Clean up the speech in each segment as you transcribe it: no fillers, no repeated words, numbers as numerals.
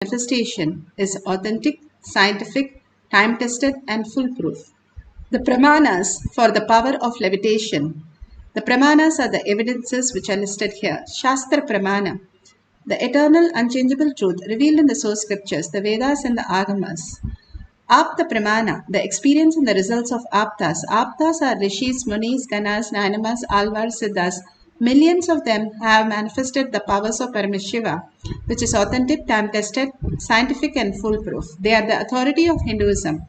manifestation is authentic, scientific, time-tested and foolproof. The pramanas for the power of levitation. The pramanas are the evidences which are listed here. Shastra pramana, the eternal unchangeable truth revealed in the source scriptures, the Vedas and the Agamas. Apta pramana, the experience and the results of aptas. Aptas are rishis, munis, ganas, nanamas, alvars, siddhas. Millions of them have manifested the powers of Paramashiva, which is authentic, time-tested, scientific and foolproof. They are the authority of Hinduism.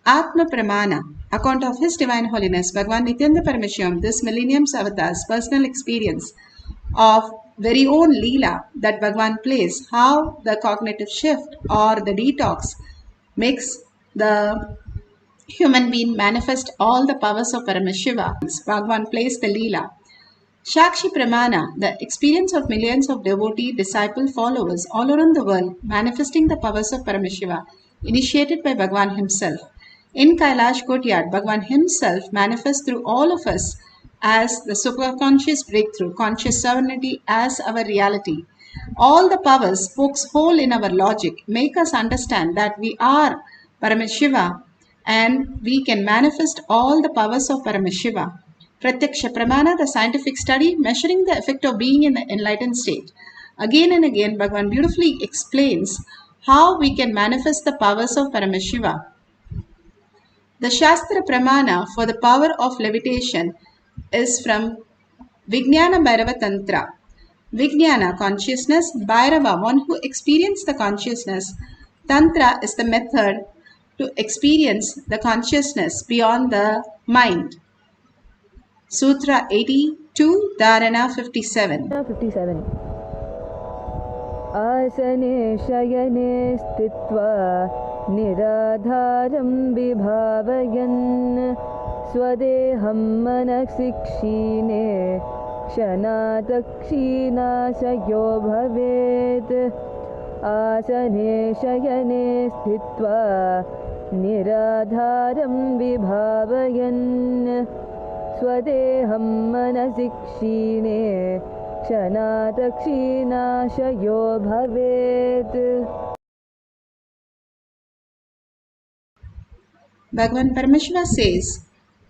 Atma Pramana, account of His Divine Holiness, Bhagavan Nithyananda Paramashivam, this millennium's avatar's personal experience of very own Leela that Bhagavan plays, how the cognitive shift or the detox makes the human being manifest all the powers of Paramashiva. Bhagavan plays the Leela. Shakshi Pramana, the experience of millions of devotee, disciple, followers all around the world, manifesting the powers of Paramashiva, initiated by Bhagavan himself. In Kailash Courtyard, Bhagavan himself manifests through all of us as the superconscious breakthrough, conscious sovereignty as our reality. All the powers pokes hole in our logic, make us understand that we are Paramashiva and we can manifest all the powers of Paramashiva. Pratyaksha Pramana, the scientific study measuring the effect of being in the enlightened state. Again and again, Bhagavan beautifully explains how we can manifest the powers of Paramashiva. The Shastra Pramana for the power of levitation is from Vijnana Bhairava Tantra. Vijnana, consciousness, Bhairava, one who experiences the consciousness. Tantra is the method to experience the consciousness beyond the mind. Sutra 82, Dharana 57. Asane shayane stitva niradharam vibhavayan swadeham manakshikshine kshanadakshina sayo bhavet. Asane shayane stitva niradharam vibhavayan swadeham manakshikshine kshanadakshinasayo bhavet. Bhagavan Paramashiva says,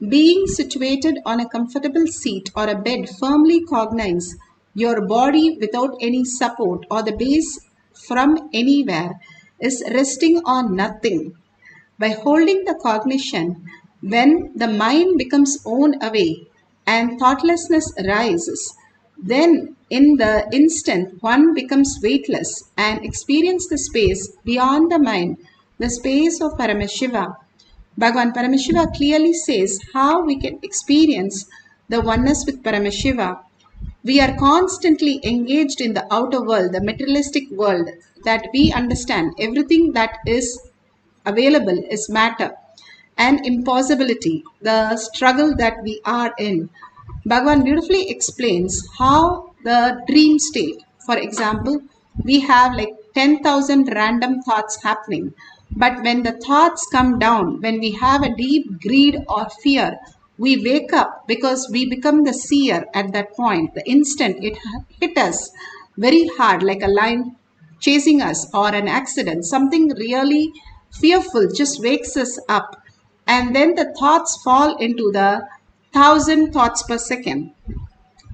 being situated on a comfortable seat or a bed, firmly cognize your body without any support or the base from anywhere is resting on nothing. By holding the cognition, when the mind becomes worn away and thoughtlessness arises, then in the instant one becomes weightless and experience the space beyond the mind, the space of Paramashiva. Bhagavan Paramashiva clearly says how we can experience the oneness with Paramashiva. We are constantly engaged in the outer world, the materialistic world, that we understand everything that is available is matter and impossibility, the struggle that we are in. Bhagavan beautifully explains how the dream state, for example, we have like 10,000 random thoughts happening. But when the thoughts come down, when we have a deep greed or fear, we wake up because we become the seer at that point. The instant it hit us very hard, like a lion chasing us or an accident, something really fearful just wakes us up. And then the thoughts fall into the 1,000 thoughts per second.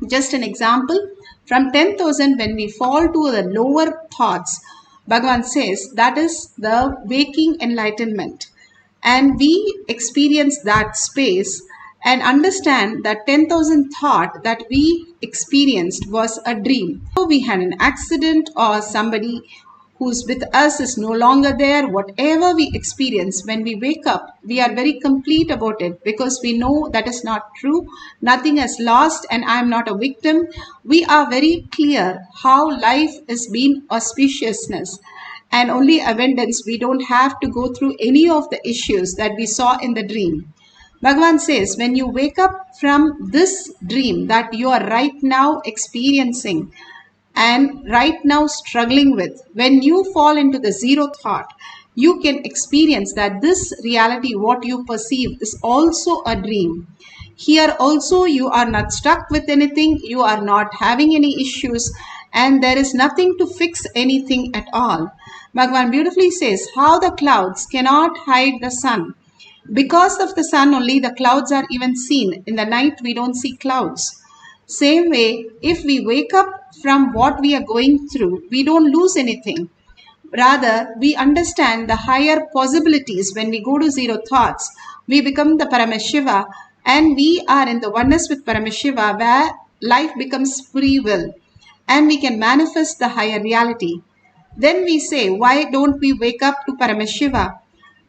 Just an example, from 10,000 when we fall to the lower thoughts, Bhagavan says that is the waking enlightenment. And we experience that space and understand that 10,000 thought that we experienced was a dream. So we had an accident or somebody who's with us is no longer there. Whatever we experience, when we wake up, we are very complete about it because we know that is not true. Nothing is lost and I am not a victim. We are very clear how life has been auspiciousness and only abundance. We don't have to go through any of the issues that we saw in the dream. Bhagavan says, when you wake up from this dream that you are right now experiencing, and right now struggling with, when you fall into the zero thought, you can experience that this reality, what you perceive, is also a dream. Here also you are not stuck with anything, you are not having any issues, and there is nothing to fix anything at all. Bhagavan beautifully says how the clouds cannot hide the sun. Because of the sun only the clouds are even seen. In the night we don't see clouds. Same way, if we wake up from what we are going through, we don't lose anything. Rather, we understand the higher possibilities when we go to zero thoughts. We become the Paramashiva and we are in the oneness with Paramashiva where life becomes free will and we can manifest the higher reality. Then we say, why don't we wake up to Paramashiva?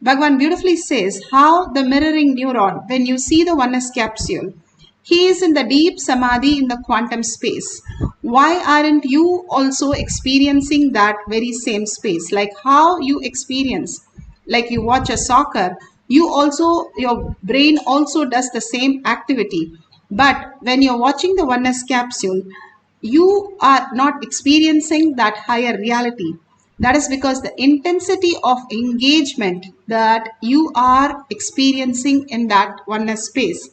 Bhagavan beautifully says how the mirroring neuron, when you see the oneness capsule, he is in the deep samadhi in the quantum space. Why aren't you also experiencing that very same space? Like how you experience, like you watch a soccer, your brain also does the same activity. But when you're watching the oneness capsule, you are not experiencing that higher reality. That is because the intensity of engagement that you are experiencing in that oneness space.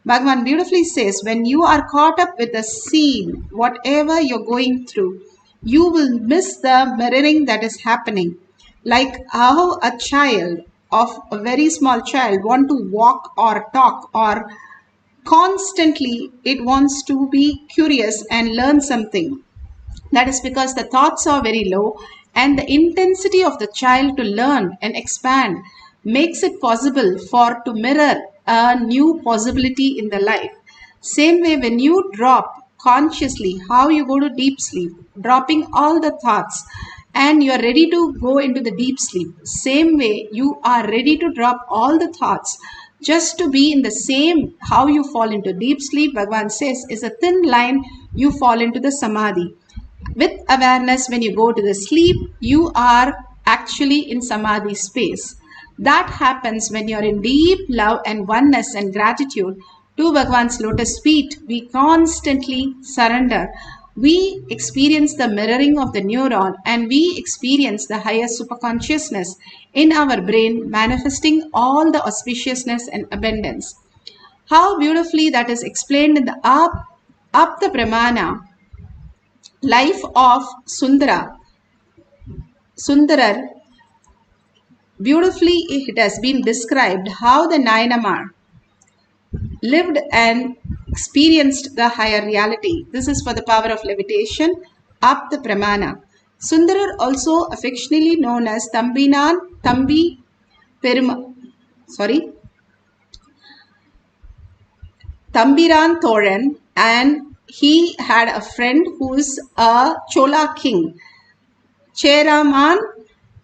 Bhagavan beautifully says, when you are caught up with the scene, whatever you're going through, you will miss the mirroring that is happening. Like how a child of a very small child want to walk or talk or constantly it wants to be curious and learn something. That is because the thoughts are very low and the intensity of the child to learn and expand makes it possible for to mirror a new possibility in the life. Same way when you drop consciously, how you go to deep sleep, dropping all the thoughts and you are ready to go into the deep sleep. Same way you are ready to drop all the thoughts just to be in the same how you fall into deep sleep. Bhagavan says is a thin line you fall into the samadhi. With awareness, when you go to the sleep, you are actually in samadhi space. That happens when you're in deep love and oneness and gratitude to Bhagavan's lotus feet. We constantly surrender. We experience the mirroring of the neuron and we experience the higher superconsciousness in our brain, manifesting all the auspiciousness and abundance. How beautifully that is explained in the up the Brahmana life of Sundarar. Beautifully it has been described how the Nayanamar lived and experienced the higher reality. This is for the power of levitation, up the Pramana. Sundarar, also affectionately known as Thambi Thambiran Thoran, and he had a friend who is a Chola king, Cheraman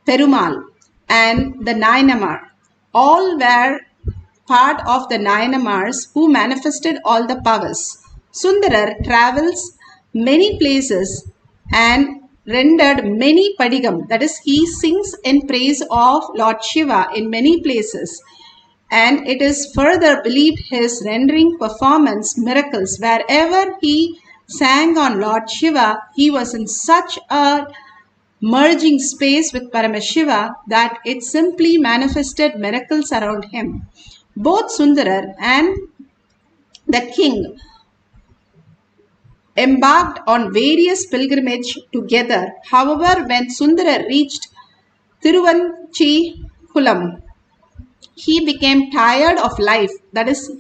Perumal, and the Nayanamar. All were part of the Nayanamars who manifested all the powers. Sundarar travels many places and rendered many padigam, that is, he sings in praise of Lord Shiva in many places. And it is further believed his rendering performance miracles wherever he sang on Lord Shiva, he was in such a merging space with Paramashiva that it simply manifested miracles around him. Both Sundarar and the king embarked on various pilgrimage together. However, when Sundarar reached Tiruvanchikulam, he became tired of life. That is,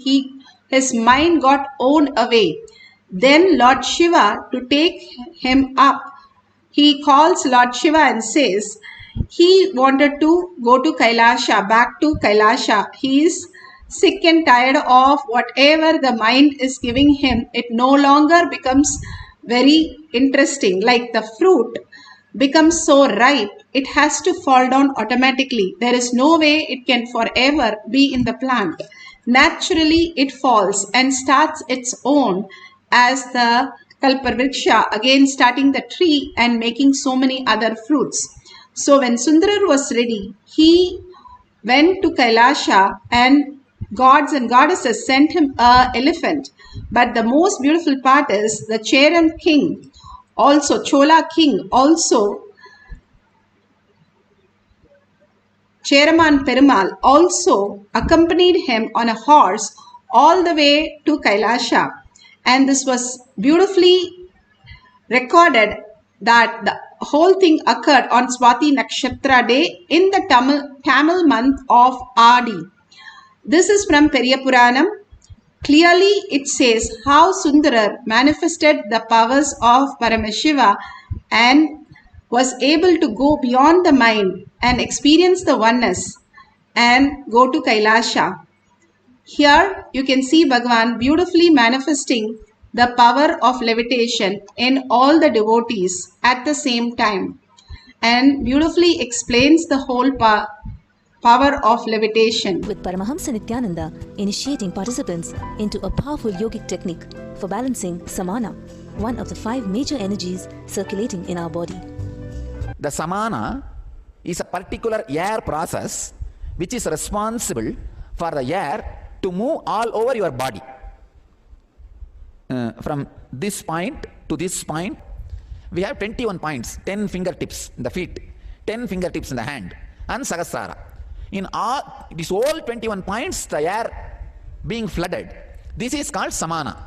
his mind got owned away. Then Lord Shiva, to take him up, he calls Lord Shiva and says he wanted to go to Kailasha, back to Kailasha. He is sick and tired of whatever the mind is giving him. It no longer becomes very interesting. Like the fruit becomes so ripe, it has to fall down automatically. There is no way it can forever be in the plant. Naturally, it falls and starts its own as the Kalpavriksha, again starting the tree and making so many other fruits. So when Sundarar was ready, he went to Kailasha and gods and goddesses sent him an elephant. But the most beautiful part is the Cheran king, also Chola king, also Cheraman Perumal also accompanied him on a horse all the way to Kailasha. And this was beautifully recorded that the whole thing occurred on Swati Nakshatra day in the Tamil month of Adi. This is from Periyapuranam. Clearly, it says how Sundarar manifested the powers of Paramashiva and was able to go beyond the mind and experience the oneness and go to Kailasha. Here you can see Bhagavan beautifully manifesting the power of levitation in all the devotees at the same time and beautifully explains the whole power of levitation. With Paramahamsa Nithyananda initiating participants into a powerful yogic technique for balancing samana, one of the 5 major energies circulating in our body. The samana is a particular air process which is responsible for the air to move all over your body. From this point to this point, we have 21 points, 10 fingertips in the feet, 10 fingertips in the hand, and Sahasrara. In all these all 21 points, the air being flooded. This is called samana.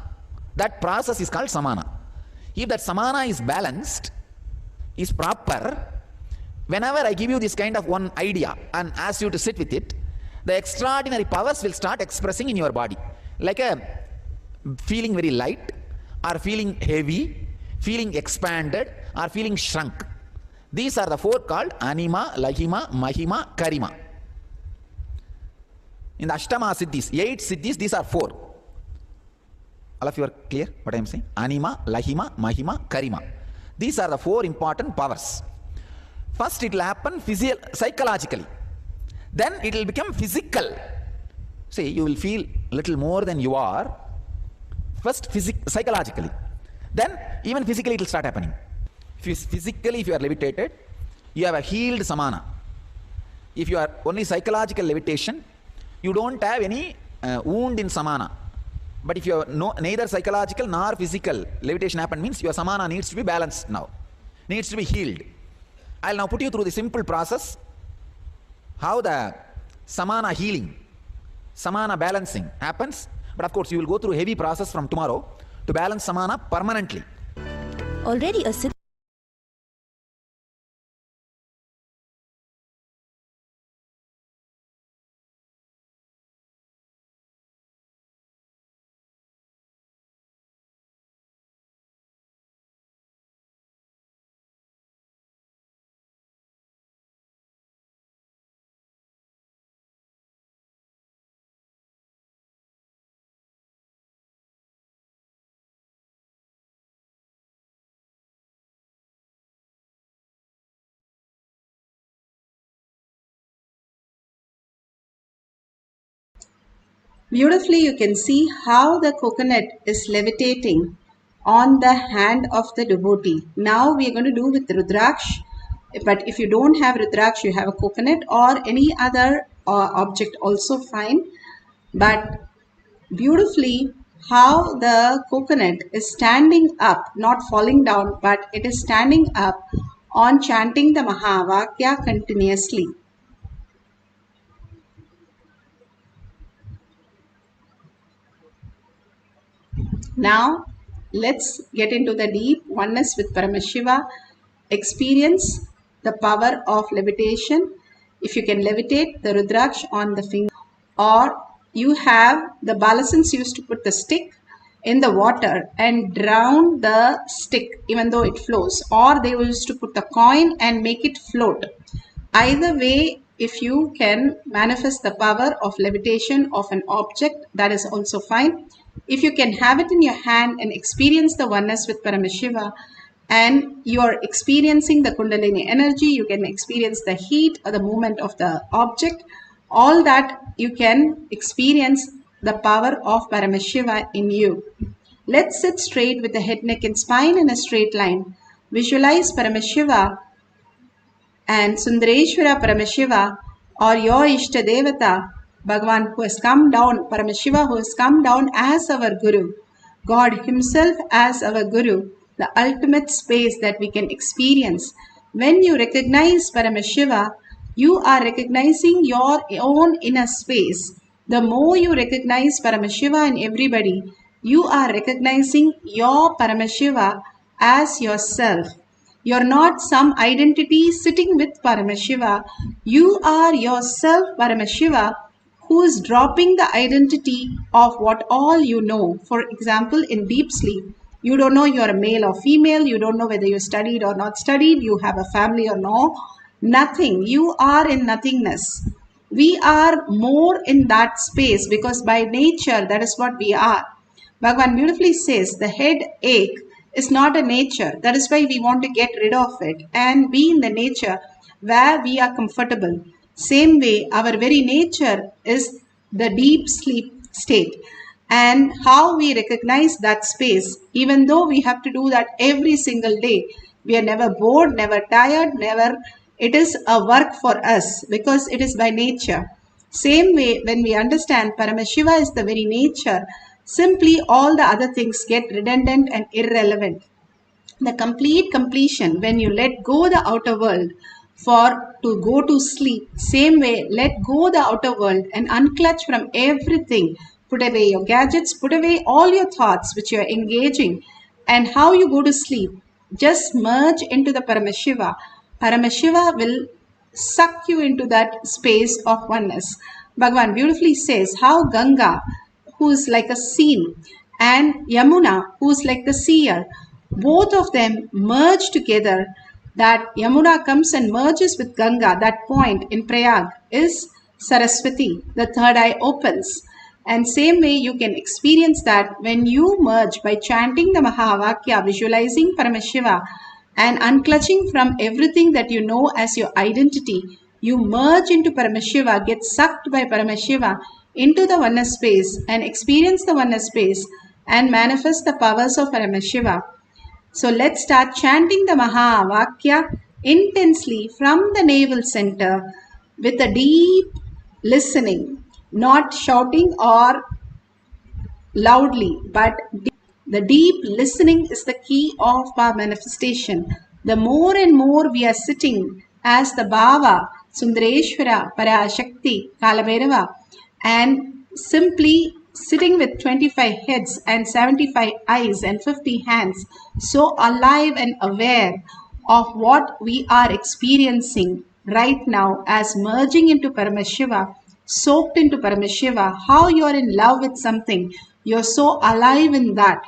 That process is called samana. If that samana is balanced, is proper, whenever I give you this kind of one idea and ask you to sit with it, the extraordinary powers will start expressing in your body. Like a feeling very light, or feeling heavy, feeling expanded, or feeling shrunk. These are the 4 called anima, lahima, mahima, karima. In the Ashtama Siddhis, 8 Siddhis, these are 4. All of you are clear what I am saying? Anima, lahima, mahima, karima. These are the 4 important powers. First it will happen psychologically. Then it will become physical. See, you will feel little more than you are. First psychologically. Then even physically it will start happening. If you are levitated, you have a healed samana. If you are only psychological levitation, you don't have any wound in samana. But if you are neither psychological nor physical levitation happen, means your samana needs to be balanced now. Needs to be healed. I will now put you through the simple process how the samana healing, samana balancing happens. But of course, you will go through a heavy process from tomorrow to balance samana permanently. Already a Siddha Beautifully, you can see how the coconut is levitating on the hand of the devotee. Now we are going to do with Rudraksh. But if you don't have Rudraksh, you have a coconut or any other object also fine. But beautifully, how the coconut is standing up, not falling down, but it is standing up on chanting the Mahavakya continuously. Now, let's get into the deep oneness with Paramashiva. Experience the power of levitation. If you can levitate the Rudraksh on the finger, or you have the Balasins used to put the stick in the water and drown the stick even though it flows, or they used to put the coin and make it float. Either way, if you can manifest the power of levitation of an object, that is also fine. If you can have it in your hand and experience the oneness with Paramashiva, and you are experiencing the Kundalini energy, you can experience the heat or the movement of the object, all that you can experience the power of Paramashiva in you. Let's sit straight with the head, neck and spine in a straight line. Visualize Paramashiva and Sundareshwara Paramashiva or your Ishta Devata, Bhagavan who has come down, Paramashiva who has come down as our Guru, God himself as our Guru, the ultimate space that we can experience. When you recognize Paramashiva, you are recognizing your own inner space. The more you recognize Paramashiva in everybody, you are recognizing your Paramashiva as yourself. You're not some identity sitting with Paramashiva. You are yourself Paramashiva, who is dropping the identity of what all you know. For example, in deep sleep, you don't know you're a male or female, you don't know whether you studied or not studied, you have a family or no, nothing. You are in nothingness. We are more in that space because by nature that is what we are. Bhagavan beautifully says the headache is not a nature. That is why we want to get rid of it and be in the nature where we are comfortable. Same way, our very nature is the deep sleep state. And how we recognize that space, even though we have to do that every single day, we are never bored, never tired, never. It is a work for us because it is by nature. Same way, when we understand Paramashiva is the very nature, simply all the other things get redundant and irrelevant. The complete completion when you let go the outer world for to go to sleep. Same way, let go the outer world and unclutch from everything. Put away your gadgets, put away all your thoughts which you are engaging, and how you go to sleep. Just merge into the Paramashiva. Paramashiva will suck you into that space of oneness. Bhagavan beautifully says how Ganga, who is like a scene, and Yamuna, who is like the seer, both of them merge together. That Yamuna comes and merges with Ganga. That point in Prayag is Saraswati. The third eye opens. And same way you can experience that when you merge by chanting the Mahavakya, visualizing Paramashiva, and unclutching from everything that you know as your identity. You merge into Paramashiva, get sucked by Paramashiva into the oneness space and experience the oneness space and manifest the powers of Paramashiva. So let's start chanting the Mahavakya intensely from the navel center with a deep listening, not shouting or loudly, but the deep listening is the key of our manifestation. The more and more we are sitting as the Bhava, Sundareshwara, Parashakti, Kalabhairava, and simply sitting with 25 heads and 75 eyes and 50 hands, so alive and aware of what we are experiencing right now as merging into Paramashiva, soaked into Paramashiva, how you are in love with something, you're so alive in that.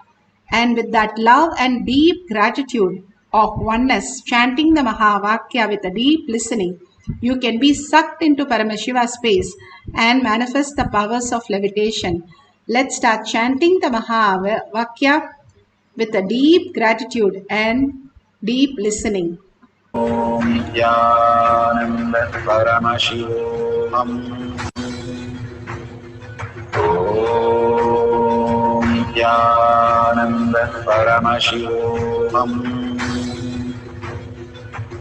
And with that love and deep gratitude of oneness, chanting the Mahavakya with a deep listening, you can be sucked into Paramashiva space and manifest the powers of levitation. Let's start chanting the Mahavakya with a deep gratitude and deep listening. Om Nithyananda Paramashivoham. Om Nithyananda Paramashivoham.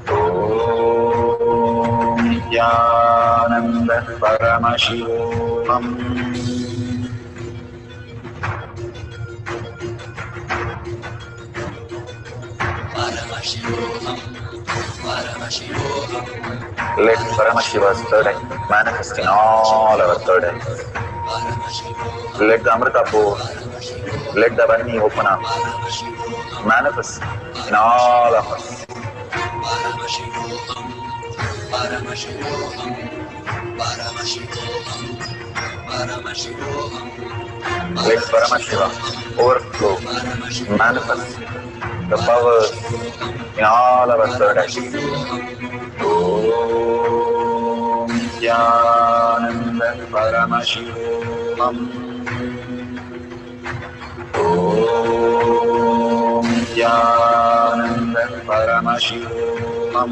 Om Nithyananda Paramashivoham. Let Paramashiva's third eye manifest in all our third eyes. Let the Amrita pour, let the Vani open up, manifest in all of us. Let Paramashiva overflow, manifest the powers in all our third eyes. Om Nithyananda Paramashivoham. Om Nithyananda Paramashivoham.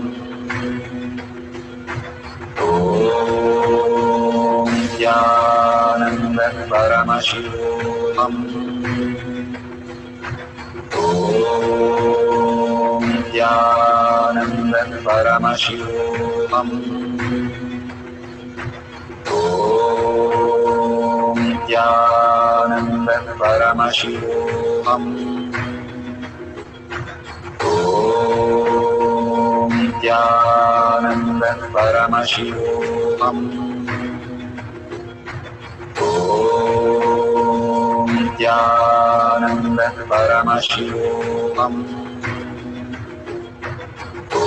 Om Nithyananda Paramashivoham. Om Nithyananda Paramashivoham. Om Nithyananda Paramashivoham. Om Nithyananda Paramashivoham. Om Nithyananda Paramashivoham.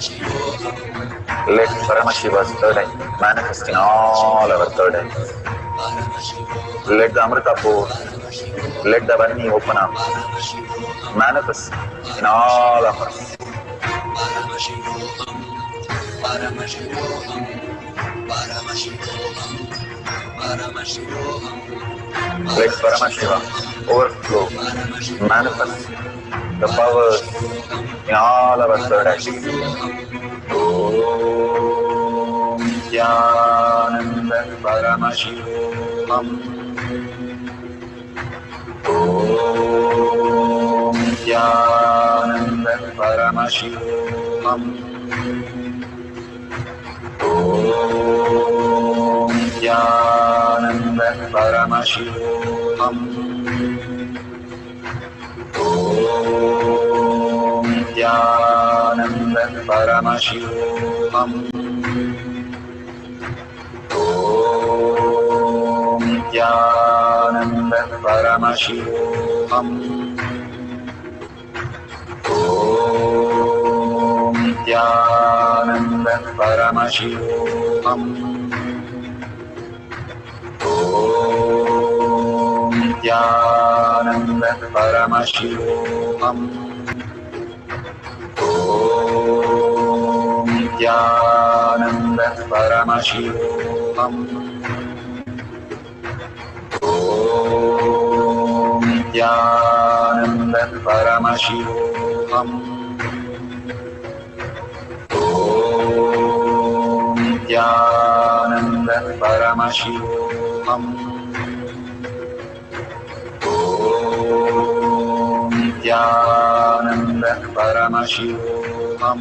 Let Paramashiva's third eye manifest in all our third eyes. Let the Amrita pour, let the Vani open up, manifest in all of us. Let Paramashiva overflow, manifest the powers in all our third eyes. Om Nithyananda Paramashivam. Om Nithyananda Paramashivam. Om Nithyananda Paramashivam. Om Nithyananda Paramashivoham. Om Nithyananda Paramashivoham. Om Nithyananda Paramashivoham. Om Nithyananda Paramashivoham. Om Nithyananda Paramashivoham. Om Nithyananda Paramashivoham. Om Nithyananda Paramashivoham. Om Nithyananda Paramashivoham.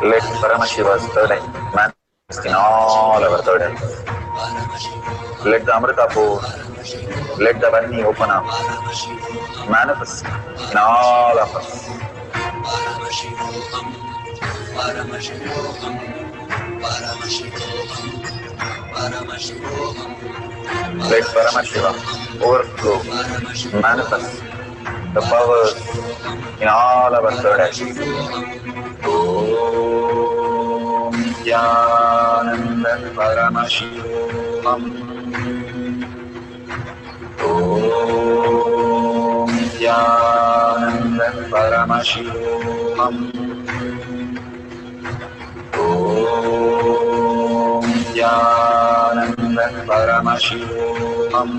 Let Paramashiva's third eye manifest in all our third eyes. Let the Amrita pour, let the Vani open up, manifest in all of us. Let Paramashiva overflow, manifest the powers in all our third eyes. Om Nithyananda Paramashivoham. Om Nithyananda Paramashivoham. Om Nithyananda Paramashivoham.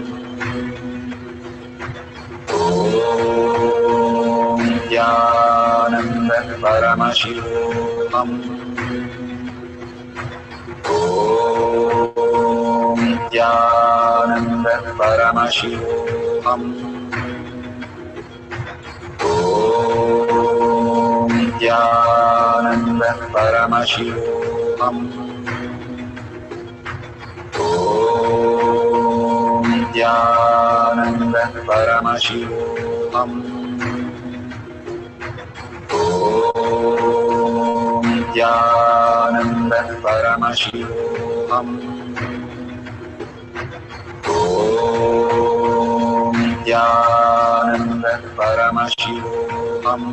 Om Nithyananda Paramashivoham. Om Nithyananda Paramashivoham. Om Nithyananda Paramashivoham. Om Nithyananda Paramashivoham. Om Nithyananda Paramashivoham. Om Nithyananda Paramashivoham. Om Nithyananda Paramashivoham.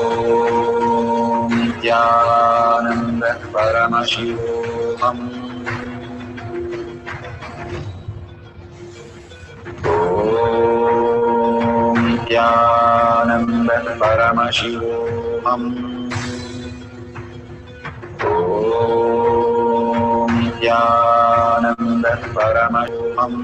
Om Nithyananda Paramashivoham. Om Nithyananda Paramashivoham. Om Nithyananda Paramashivoham.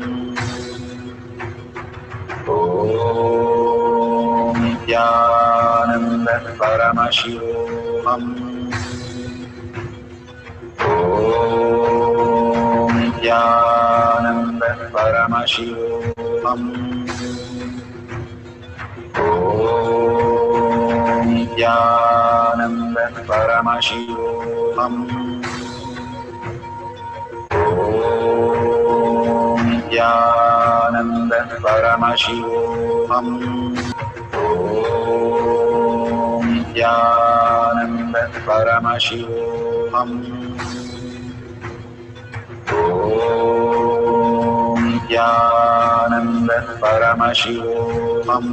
Om Nithyananda Paramashivoham. Om Nithyananda Paramashivoham. Om Nithyananda Paramashivoham. Om Nithyananda Paramashivoham. Om Nithyananda Paramashivoham. Om Nithyananda Paramashivoham.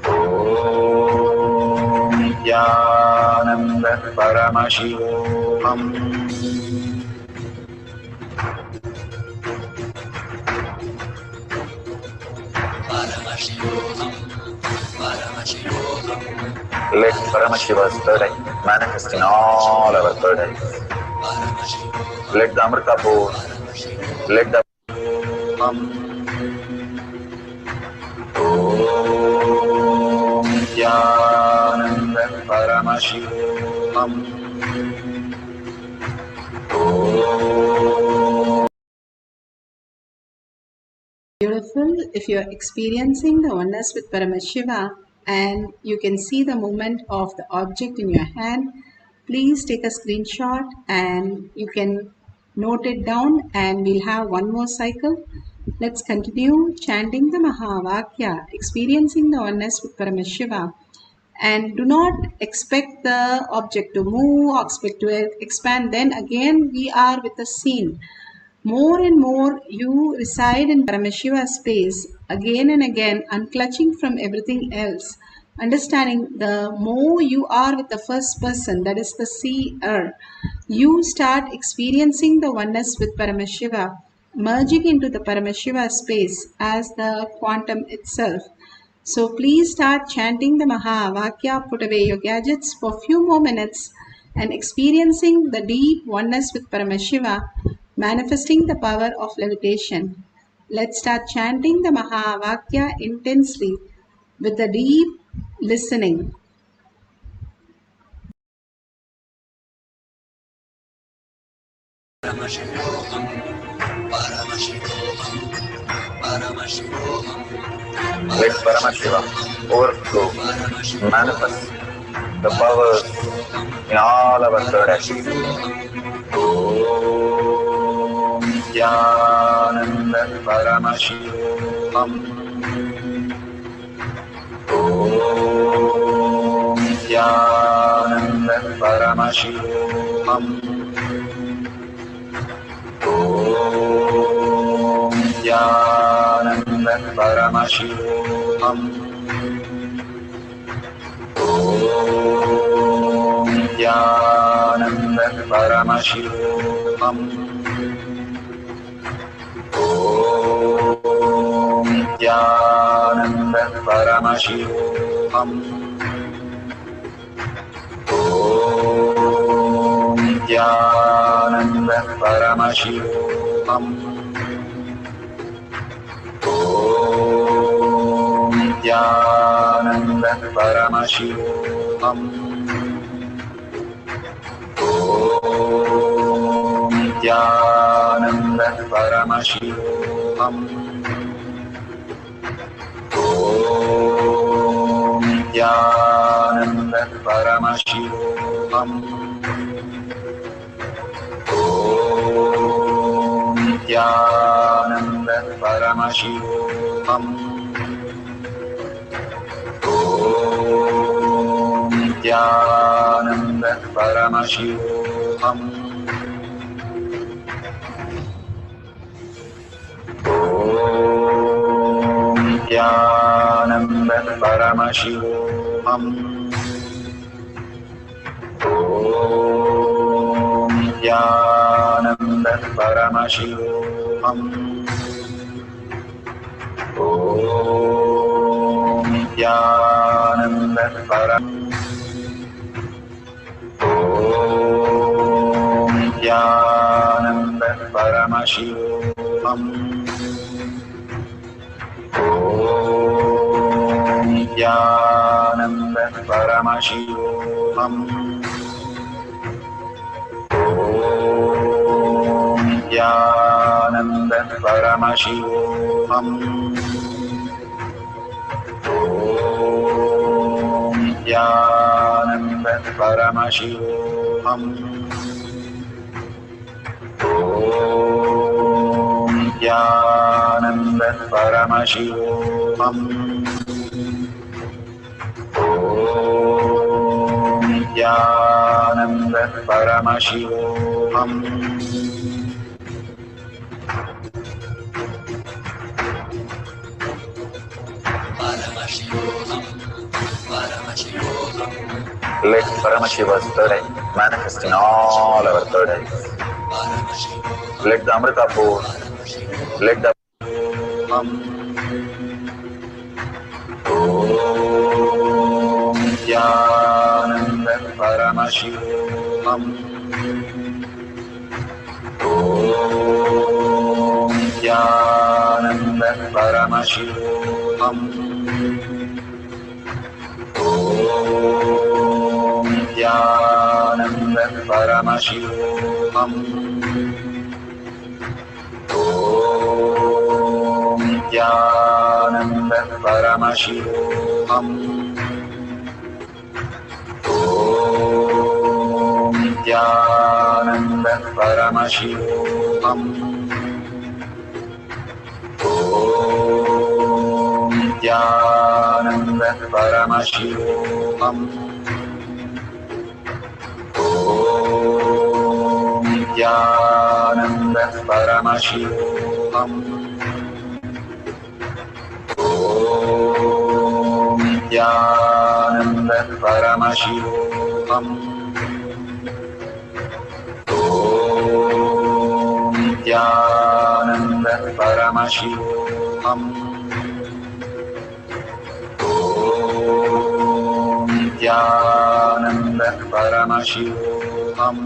Om Nithyananda Paramashivoham. Let Paramashiva's third eye manifest in all our third eyes. Let the Amrita pour, let the Om Nithyananda Paramashivoham. Beautiful. If you are experiencing the oneness with Paramashiva and you can see the movement of the object in your hand, please take a screenshot and you can note it down, and we'll have one more cycle. Let's continue chanting the Mahavakya, experiencing the oneness with Paramashiva. And do not expect the object to move, expect to expand. Then again we are with the scene. More and more you reside in Paramashiva space again and again, unclutching from everything else. Understanding the more you are with the first person, that is the seer, you start experiencing the oneness with Paramashiva, merging into the Paramashiva space as the quantum itself. So please start chanting the Mahavakya, put away your gadgets for a few more minutes and experiencing the deep oneness with Paramashiva, manifesting the power of levitation. Let's start chanting the Mahavakya intensely with the deep listening. Let Paramashiva overflow, manifest the powers in all our third eyes. Om Nithyananda Paramashivoham. Om Nithyananda Paramashivoham. Om Nithyananda Paramashivoham. Om Nithyananda Paramashivoham. Om Nithyananda Paramashivoham. Om Nithyananda Paramashivoham. Om Nithyananda Paramashivoham. Om Nithyananda Paramashivoham. Om Nithyananda Paramashivoham. Om Nithyananda Paramashivoham. Om Nithyananda Paramashivoham. Om Nithyananda Paramashivoham. Om Nithyananda Paramashivoham. Om Nithyananda Paramashivoham. Om Nithyananda Paramashivoham. Om Nithyananda Paramashivoham. Om Nithyananda Paramashivoham. Om Nithyananda Paramashivoham. Om Nithyananda Paramashivoham. Let Paramashiva's third eye manifest in all our third eyes. Let the Amrita pour, let the Om Nithyananda Paramashivoham. Om Nithyananda Paramashivoham. Om Nithyananda Paramashivoham. Om Nithyananda Paramashivoham. Om Nithyananda Paramashivoham. Om Nithyananda Paramashivoham. Om Nithyananda Paramashivoham. Om Nithyananda Paramashivoham. Om Nithyananda Paramashivoham. Om Nithyananda Paramashivoham.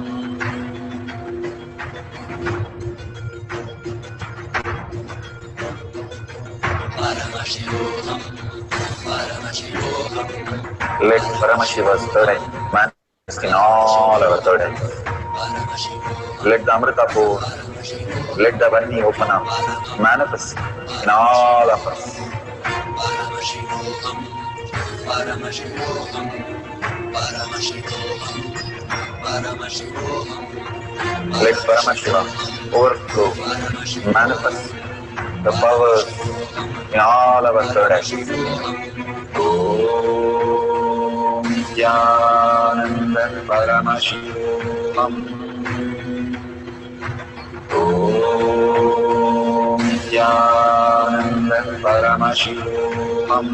Let Paramashiva's third eye manifest in all our third eyes. Let the Amrita pour, let the Vani open up, manifest in all of us. Let Paramashiva overflow, manifest the powers in all our third eyes. Om Nithyananda Paramashivoham. Om Nithyananda Paramashivoham.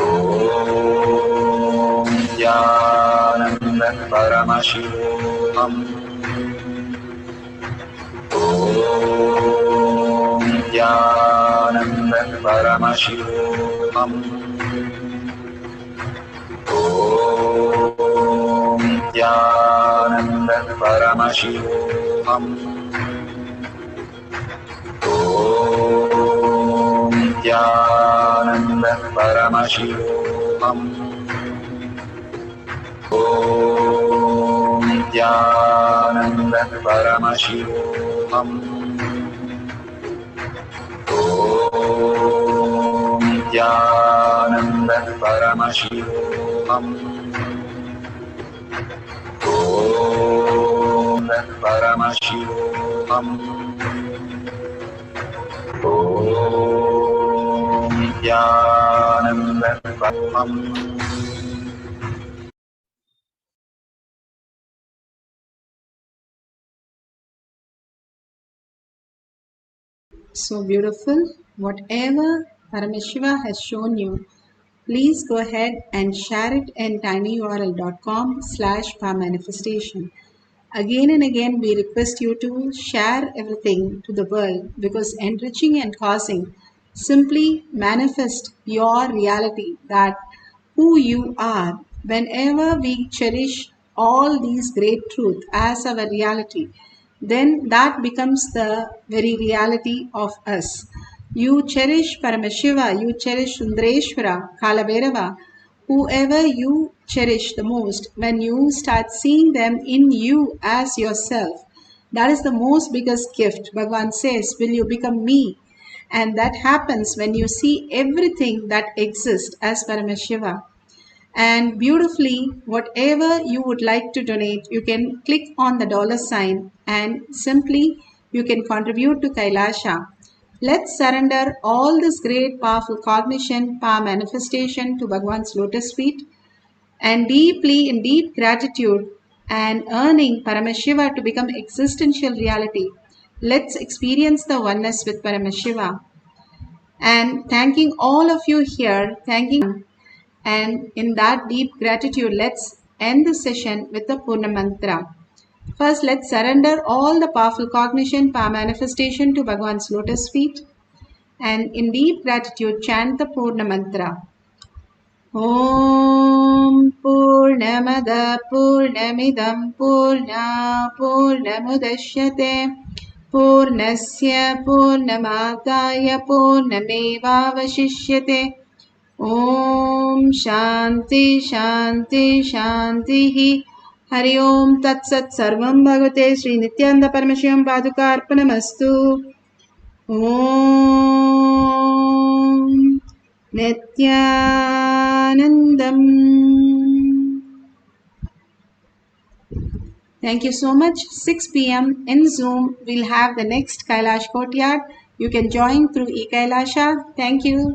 Om Nithyananda Paramashivoham. Om Nithyananda Paramashivoham. Om Nithyananda Paramashivoham. Om Nithyananda Paramashivoham. Om Nithyananda Paramashivoham. Om Nithyananda Paramashivoham. Om Paramashivoham. Om Nithyananda Paramashivoham. So beautiful. Whatever Paramashiva has shown you, please go ahead and share it in tinyurl.com/powermanifestation. Again and again, we request you to share everything to the world, because enriching and causing simply manifest your reality, that who you are. Whenever we cherish all these great truth as our reality, then that becomes the very reality of us. You cherish Paramashiva, you cherish Sundareshwara, Kalabhairava, whoever you cherish the most, when you start seeing them in you as yourself, that is the most biggest gift. Bhagavan says, will you become me? And that happens when you see everything that exists as Paramashiva. And beautifully, whatever you would like to donate, you can click on the dollar sign and simply you can contribute to Kailasha. Let's surrender all this great powerful cognition, power manifestation to Bhagwan's lotus feet, and deeply in deep gratitude and earning Paramashiva to become existential reality. Let's experience the oneness with Paramashiva. And thanking all of you here, and in that deep gratitude, let's end the session with the Purna Mantra. First, let's surrender all the powerful cognition, power manifestation to Bhagwan's lotus feet, and in deep gratitude, chant the Purna Mantra. Om Purnamada Purnamidam Purna Purnamudashyate Purnasya Purnamadaya Purnamevavashishyate. Om Shanti Shanti Shanti. Hari Om Tat Sat Sarvam Bhagavate Sri Nithyananda Paramashivam Padukarpanamastu. Om Nithyanandam. Thank you so much. 6 p.m. in Zoom, we'll have the next Kailash Courtyard. You can join through eKailasha. Thank you.